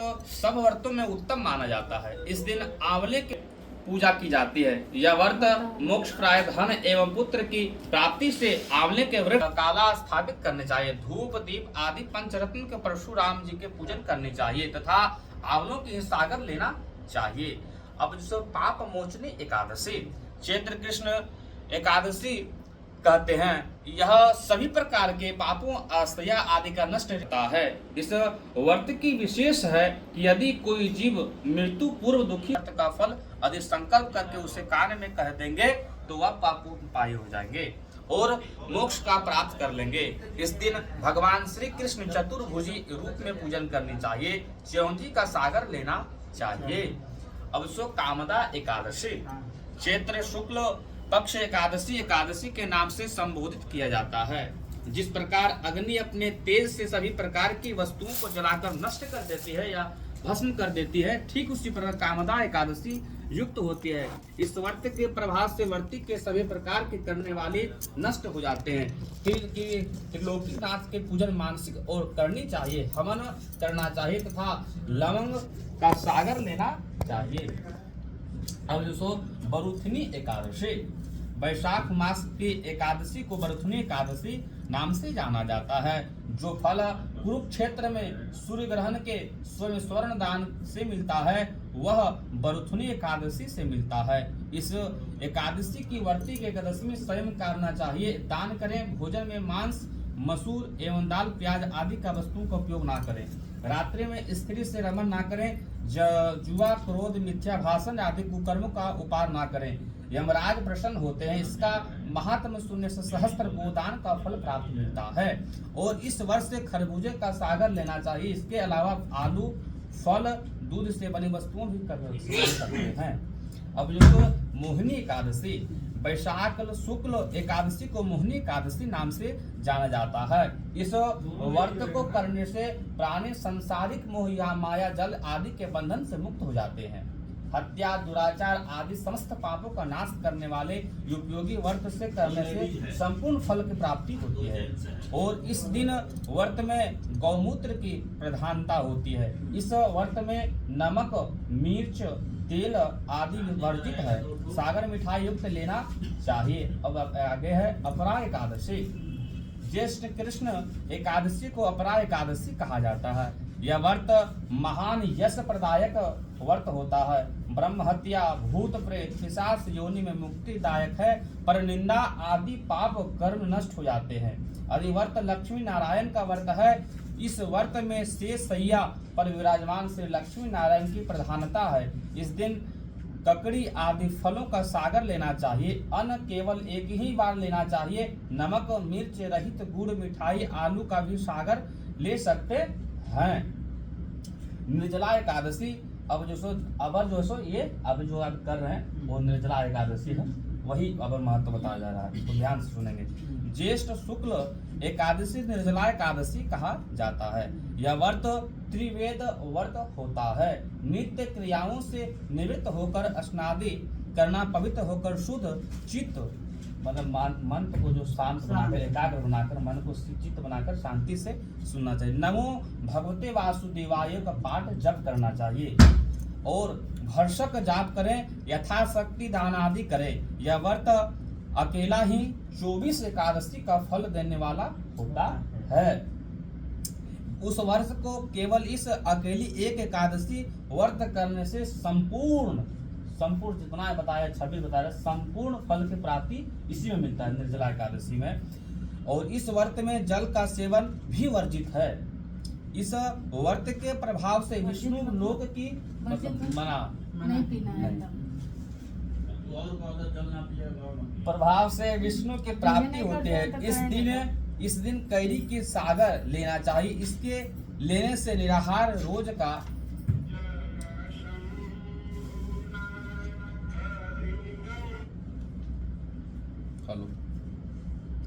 तो सब व्रतों में उत्तम माना जाता है। इस दिन आंवले की पूजा की जाती है। यह व्रत मोक्ष प्राय धन एवं पुत्र की प्राप्ति से आंवले के वृक्ष काला स्थापित करने चाहिए। धूप दीप आदि पंचरत्न के परशुराम जी के पूजन करने चाहिए तथा आंवलों की सागर लेना चाहिए। अब जो पाप मोचनी एकादशी, चैत्र कृष्ण एकादशी कहते हैं। यह सभी प्रकार के पापों अस्तया आदि का नष्ट रहता है। इस व्रत की विशेष है कि यदि कोई जीव मृत्यु पूर्व दुखी व्रत का फल यदि संकल्प करके उसे कान में कह देंगे तो वह पापों पाए हो जाएंगे और मोक्ष का प्राप्त कर लेंगे। इस दिन भगवान श्री कृष्ण चतुर्भुजी रूप में पूजन करनी चाहिए। च्योंती का सागर लेना चाहिए। अब सो कामदा एकादशी, चैत्र शुक्ल पक्ष एकादशी एकादशी के नाम से संबोधित किया जाता है। जिस प्रकार अग्नि अपने तेज से सभी प्रकार की वस्तुओं को जलाकर नष्ट कर देती है या भस्म कर देती है, ठीक उसी प्रकार कामदा एकादशी युक्त होती है। इस व्रत के प्रभाव से व्रती के सभी प्रकार के करने वाले नष्ट हो जाते हैं। त्रिलोकीनाथ के पूजन मानसिक और करनी चाहिए, हवन करना चाहिए तथा लवंग का सागर लेना चाहिए। अब जो बरुथनी एकादशी, वैशाख मास की एकादशी को बरुथनी एकादशी नाम से जाना जाता है। जो फल कुरुक्षेत्र में सूर्य ग्रहण के स्वर्ण दान से मिलता है वह बरुथनी एकादशी से मिलता है। इस एकादशी की व्रती के एकादशी में स्वयं करना चाहिए। दान करें। भोजन में मांस मसूर एवं दाल प्याज आदि का वस्तुओं का उपयोग ना करें। रात्रि में स्त्री से रमन ना करें। जुआ क्रोध मिथ्या भाषण आदि कुकर्मों का उपार ना करें। यमराज प्रसन्न होते हैं। इसका महात्म सुनने से सहस्त्र गोदान का फल प्राप्त मिलता है। और इस वर्ष से खरबूजे का सागर लेना चाहिए। इसके अलावा आलू फल दूध से बनी वस्तुओं भी कर सकते हैं। अब जो मोहिनी एकादशी, वैशाख शुक्ल एकादशी को मोहिनी एकादशी नाम से जाना जाता है। इस व्रत को करने से प्राणी संसारिक मोह या माया जल आदि के बंधन से मुक्त हो जाते हैं। हत्या दुराचार आदि समस्त पापों का नाश करने वाले उपयोगी व्रत से करने से संपूर्ण फल की प्राप्ति होती है। और इस दिन व्रत में गौमूत्र की प्रधानता होती है। इस व्रत में नमक मिर्च तेल आदि वर्जित है। सागर मिठाई युक्त लेना चाहिए। अब आगे है अपरा एकादशी, ज्येष्ठ कृष्ण एकादशी को अपरा एकादशी कहा जाता है। यह व्रत महान यश प्रदायक व्रत होता है। ब्रह्म हत्या भूत प्रेत पिशाच योनि में मुक्तिदायक है। पर निंदा आदि पाप कर्म नष्ट हो जाते हैं। यदि व्रत लक्ष्मी नारायण का व्रत है। इस व्रत में शेष सैया पर विराजमान श्री लक्ष्मी नारायण की प्रधानता है। इस दिन ककड़ी आदि फलों का सागर लेना चाहिए। अन्न केवल एक ही बार लेना चाहिए। नमक मिर्च रहित गुड़ मिठाई आलू का भी सागर ले सकते हैं। निर्जला एकादशी, अब जो ये अब जो आप कर रहे हैं वो निर्जला एकादशी है। वही अब महत्व बताया जा रहा है, तो ध्यान से सुनेंगे। ज्येष्ठ शुक्ल एकादशी निर्जला एकादशी कहा जाता है। यह व्रत त्रिवेद व्रत होता है। नित्य क्रियाओं से निवृत्त होकर स्नादि करना, पवित्र होकर शुद्ध चित्त मतलब मन को जो शांत बनाकर एकाग्र बनाकर मन को चित्त बनाकर शांति से सुनना चाहिए। नमो भगवते वासुदेवाय का पाठ जप करना चाहिए और भर्षक जाप करें। यथाशक्ति दान आदि करें। यह व्रत अकेला ही 24 एकादशी का फल देने वाला होता है। उस वर्ष को केवल इस अकेली एक एकादशी व्रत करने से संपूर्ण जितना बताया 26 बताया संपूर्ण फल की प्राप्ति इसी में मिलता है, निर्जला एकादशी में। और इस व्रत में जल का सेवन भी वर्जित है। इस व्रत के प्रभाव से विष्णु लोक की प्रभाव से विष्णु की प्राप्ति होती है। इस दिन कैरी की सागर लेना चाहिए। इसके लेने से निराहार रोज का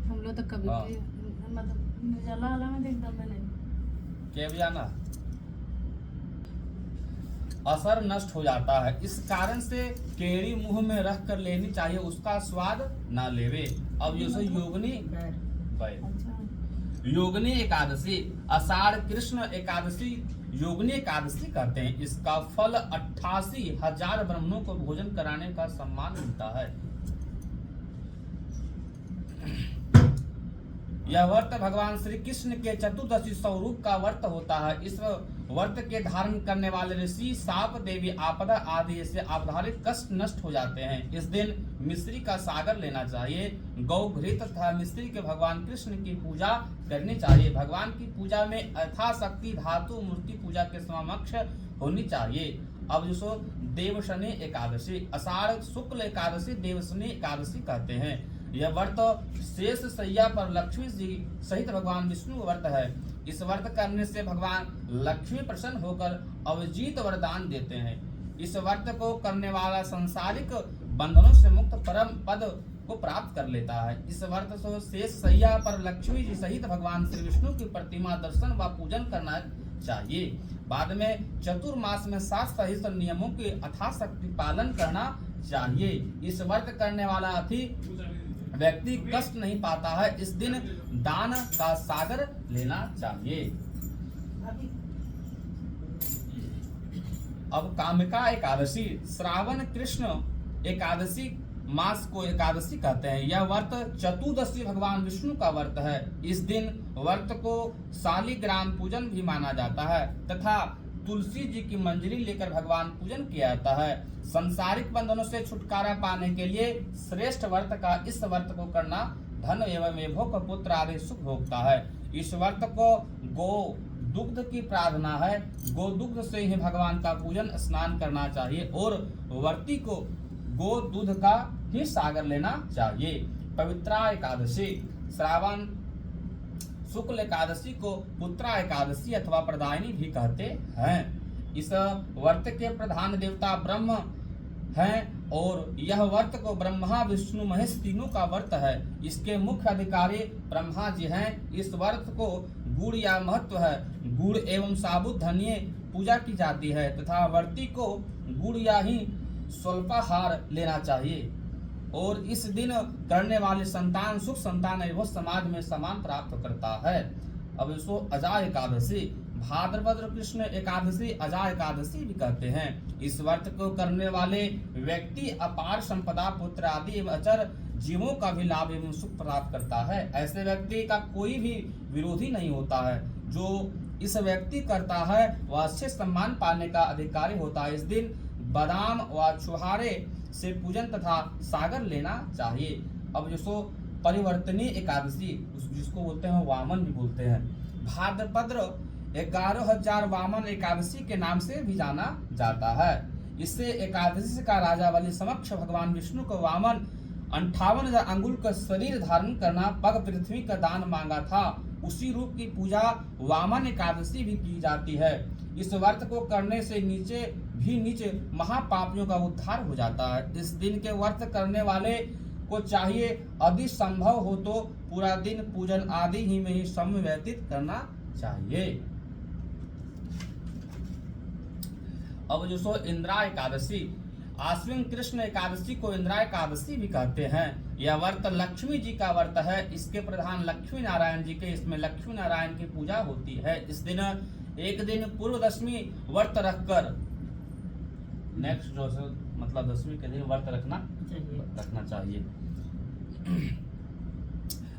हम लोग तो कभी मतलब निर्जला वाला में देखता मैंने क्या भी आना असर नष्ट हो जाता है। इस कारण से केरी मुंह में रख कर लेनी चाहिए, उसका स्वाद ना लेवे। अब जैसे योगिनी एकादशी, आषाढ़ कृष्ण एकादशी योगिनी एकादशी कहते हैं। इसका फल 88,000 ब्राह्मणों को भोजन कराने का सम्मान मिलता है। यह व्रत भगवान श्री कृष्ण के चतुर्दशी स्वरूप का व्रत होता है। इस व्रत के धारण करने वाले ऋषि साप देवी आपदा आदि से आवधारित कष्ट नष्ट हो जाते हैं। इस दिन मिश्री का सागर लेना चाहिए। गौ घृत तथा मिश्री के भगवान कृष्ण की पूजा करनी चाहिए। भगवान की पूजा में यथाशक्ति धातु मूर्ति पूजा के समक्ष होनी चाहिए। अब जो देवशनी एकादशी, आषाढ़ शुक्ल एकादशी देवशनी एकादशी कहते हैं। यह व्रत शेष सैया पर लक्ष्मी जी सहित भगवान विष्णु व्रत है। इस व्रत करने से भगवान लक्ष्मी प्रसन्न होकर अविजीत वरदान देते हैं। इस व्रत को करने वाला सांसारिक बंधनों से मुक्त परम पद को प्राप्त कर लेता है। इस व्रत से शेष सैया पर लक्ष्मी जी सहित भगवान श्री विष्णु की प्रतिमा दर्शन व पूजन करना चाहिए। बाद में चतुर्मास में 7 सहित नियमों के यथाशक्ति पालन करना चाहिए। इस व्रत करने वाला व्यक्ति कष्ट नहीं पाता है। इस दिन दान का सागर लेना चाहिए। अब कामिका एकादशी, श्रावण कृष्ण एकादशी मास को एकादशी कहते हैं। यह व्रत चतुर्दशी भगवान विष्णु का व्रत है। इस दिन व्रत को शालिग्राम पूजन भी माना जाता है तथा तुलसी जी की मंजरी लेकर भगवान पूजन किया जाता है। संसारिक बंधनों से छुटकारा पाने के लिए श्रेष्ठ व्रत का इस व्रत को करना धन एवं वैभव पुत्र आदि सुख भोगता है। इस व्रत को गो दुग्ध की प्रार्थना है। गो दुग्ध से ही भगवान का पूजन स्नान करना चाहिए और व्रती को गो दूध का ही सागर लेना चाहिए। पवित्रा एकादशी, श्रावण शुक्ल एकादशी को पुत्रा एकादशी अथवा प्रदायिनी भी कहते हैं। इस व्रत के प्रधान देवता ब्रह्म हैं और यह व्रत को ब्रह्मा विष्णु महेश तीनों का व्रत है। इसके मुख्य अधिकारी ब्रह्मा जी हैं। इस व्रत को गुड़ या महत्व है। गुड़ एवं साबुत धनिये पूजा की जाती है तथा व्रती को गुड़ या ही स्वल्पाहार लेना चाहिए और इस दिन करने वाले संतान सुख संतान एवं समाज में सम्मान प्राप्त करता है। अब इसको अजा एकादशी, भाद्रपद कृष्ण एकादशी अजा एकादशी भी कहते हैं। इस व्रत को करने वाले व्यक्ति अपार संपदा पुत्र आदि एवं अचर जीवों का भी लाभ एवं सुख प्राप्त करता है। ऐसे व्यक्ति का कोई भी विरोधी नहीं होता है। जो इस व्यक्ति करता है वह अच्छे सम्मान पाने का अधिकारी होता है। इस दिन बादाम व छुहारे से पूजन तथा सागर लेना चाहिए। अब जिसको परिवर्तनीय एकादशी जिसको बोलते हैं वामन भी बोलते हैं। भाद्रपद 11,000 वामन एकादशी के नाम से भी जाना जाता है। इससे एकादशी का राजा बलि समक्ष भगवान विष्णु को वामन 58,000 अंगुल का शरीर धारण करना पग पृथ्वी का दान मांगा था। उसी रूप की पूजा वामन एकादशी भी की जाती है। इस व्रत को करने से नीचे महापापियों का उद्धार हो जाता है। इस दिन के व्रत करने वाले को चाहिए यदि संभव हो तो पूरा दिन पूजन आदि ही में ही समय व्यतीत करना चाहिए। अब जो सो इंद्रा एकादशी, आश्विन कृष्ण एकादशी को इंद्रा एकादशी भी कहते हैं। यह व्रत लक्ष्मी जी का व्रत है। इसके प्रधान लक्ष्मी नारायण जी के, इसमें लक्ष्मी नारायण की पूजा होती है। इस दिन एक दिन पूर्व दशमी व्रत रखकर नेक्स्ट जो मतलब दशमी के दिन व्रत रखना चाहिए।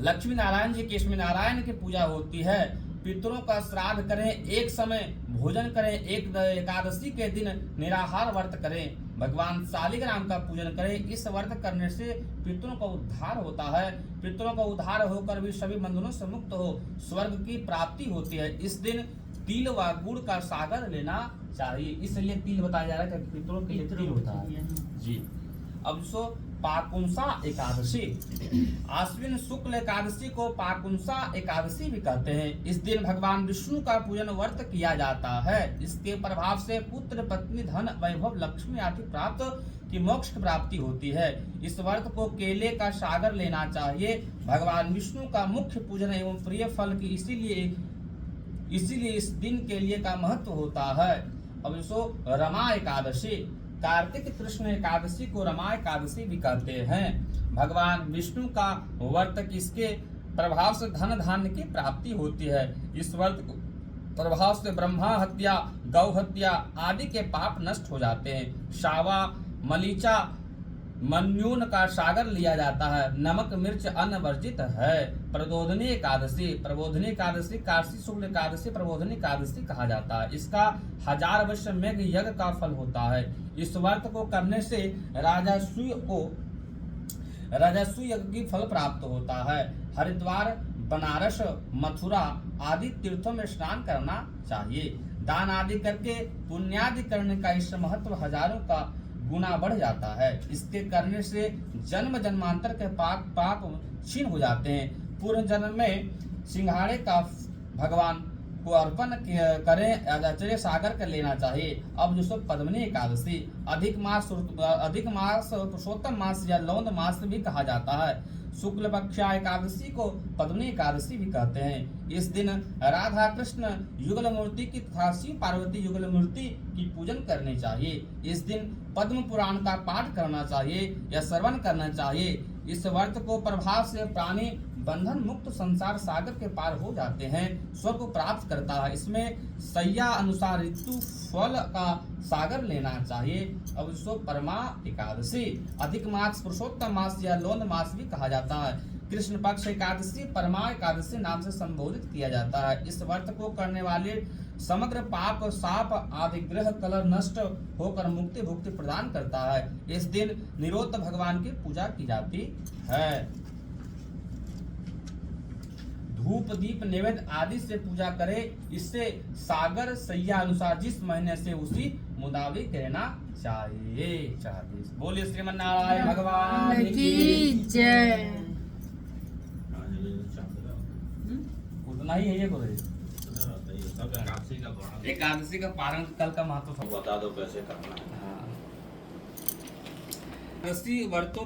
लक्ष्मी नारायण जी की इसमें नारायण की पूजा होती है। पितरों का श्राद्ध करें, एक समय भोजन करें, एक एकादशी के दिन निराहार व्रत करें, भगवान शालिग्राम का पूजन करें। इस व्रत करने से पितरों का उद्धार होता है। पितरों का उद्धार होकर भी सभी बंधनों से मुक्त हो स्वर्ग की प्राप्ति होती है। इस दिन तिल व गुड़ का सागर लेना चाहिए। इसलिए तिल बताया जा रहा है कि पितरों के लिए तिल होता है जी। अब सो पाकुंसा एकादशी, आश्विन शुक्ल एकादशी को पाकुंसा एकादशी भी कहते हैं। इस दिन भगवान विष्णु का पूजन व्रत किया जाता है। इसके प्रभाव से पुत्र पत्नी धन वैभव लक्ष्मी आदि प्राप्त की मोक्ष की प्राप्ति होती है। इस व्रत को केले का सागर लेना चाहिए। भगवान विष्णु का मुख्य पूजन एवं प्रिय फल की इसीलिए इस दिन के लिए का महत्व होता है। अब इसको रमा एकादशी, कार्तिक कृष्ण एकादशी को रमा एकादशी भी कहते हैं। भगवान विष्णु का व्रत किसके प्रभाव से धन धान्य की प्राप्ति होती है। इस व्रत को प्रभाव से ब्रह्मा हत्या, गौ हत्या आदि के पाप नष्ट हो जाते हैं। शावा, मलीचा, मन्यून का सागर लिया जाता है। नमक मिर्च अन्न वर्जित है। प्रबोधनी एकादशी कार्तिक शुक्ल एकादशी प्रबोधनी एकादशी कहा जाता है। इसका 1000 वर्ष मेघ यज्ञ का फल होता है। इस व्रत को करने से राजस्व यज्ञ की फल प्राप्त होता है। हरिद्वार, बनारस, मथुरा आदि तीर्थों में स्नान करना चाहिए। दान आदि करके पुण्यादि करने का इस महत्व हजारों का गुना बढ़ जाता है। इसके करने से जन्म जन्मांतर के पाप क्षीण हो जाते हैं। पूर्व जन्म में सिंघाड़े का भगवान को अर्पण करें, आचार्य सागर का लेना चाहिए। अब जो पद्मनी एकादशी अधिक मास पुरुषोत्तम मास या लौंद मास भी कहा जाता है। शुक्ल पक्षा एकादशी को पद्मनी एकादशी भी कहते हैं। इस दिन राधा कृष्ण युगल मूर्ति की तथा शिव पार्वती युगल मूर्ति की पूजन करनी चाहिए। इस दिन पद्म पुराण का पाठ करना चाहिए या श्रवण करना चाहिए। इस व्रत को प्रभाव से प्राणी बंधन मुक्त संसार सागर के पार हो जाते हैं, स्वर्ग को प्राप्त करता है। इसमें सैया अनुसार ऋतु फल का सागर लेना चाहिए। अब इसको परमा एकादशी अधिक मास पुरुषोत्तम मास या लौंद मास भी कहा जाता है। कृष्ण पक्ष एकादशी परमा एकादशी नाम से संबोधित किया जाता है। इस व्रत को करने वाले समग्र पाप साप आदि ग्रह कलर नष्ट होकर मुक्ति भुक्ति प्रदान करता है। इस दिन निरोध भगवान की पूजा की जाती है। धूप दीप नैवेद्य आदि से पूजा करे। इससे सागर सैया अनुसार जिस महीने से उसी मुताबिक रहना चाहिए। बोलिए श्रीमन नारायण भगवान की जय। उतना ही है ये बोले। एकादशी का पारण कल का महत्व बता दो कैसे करना है। एकादशी व्रतों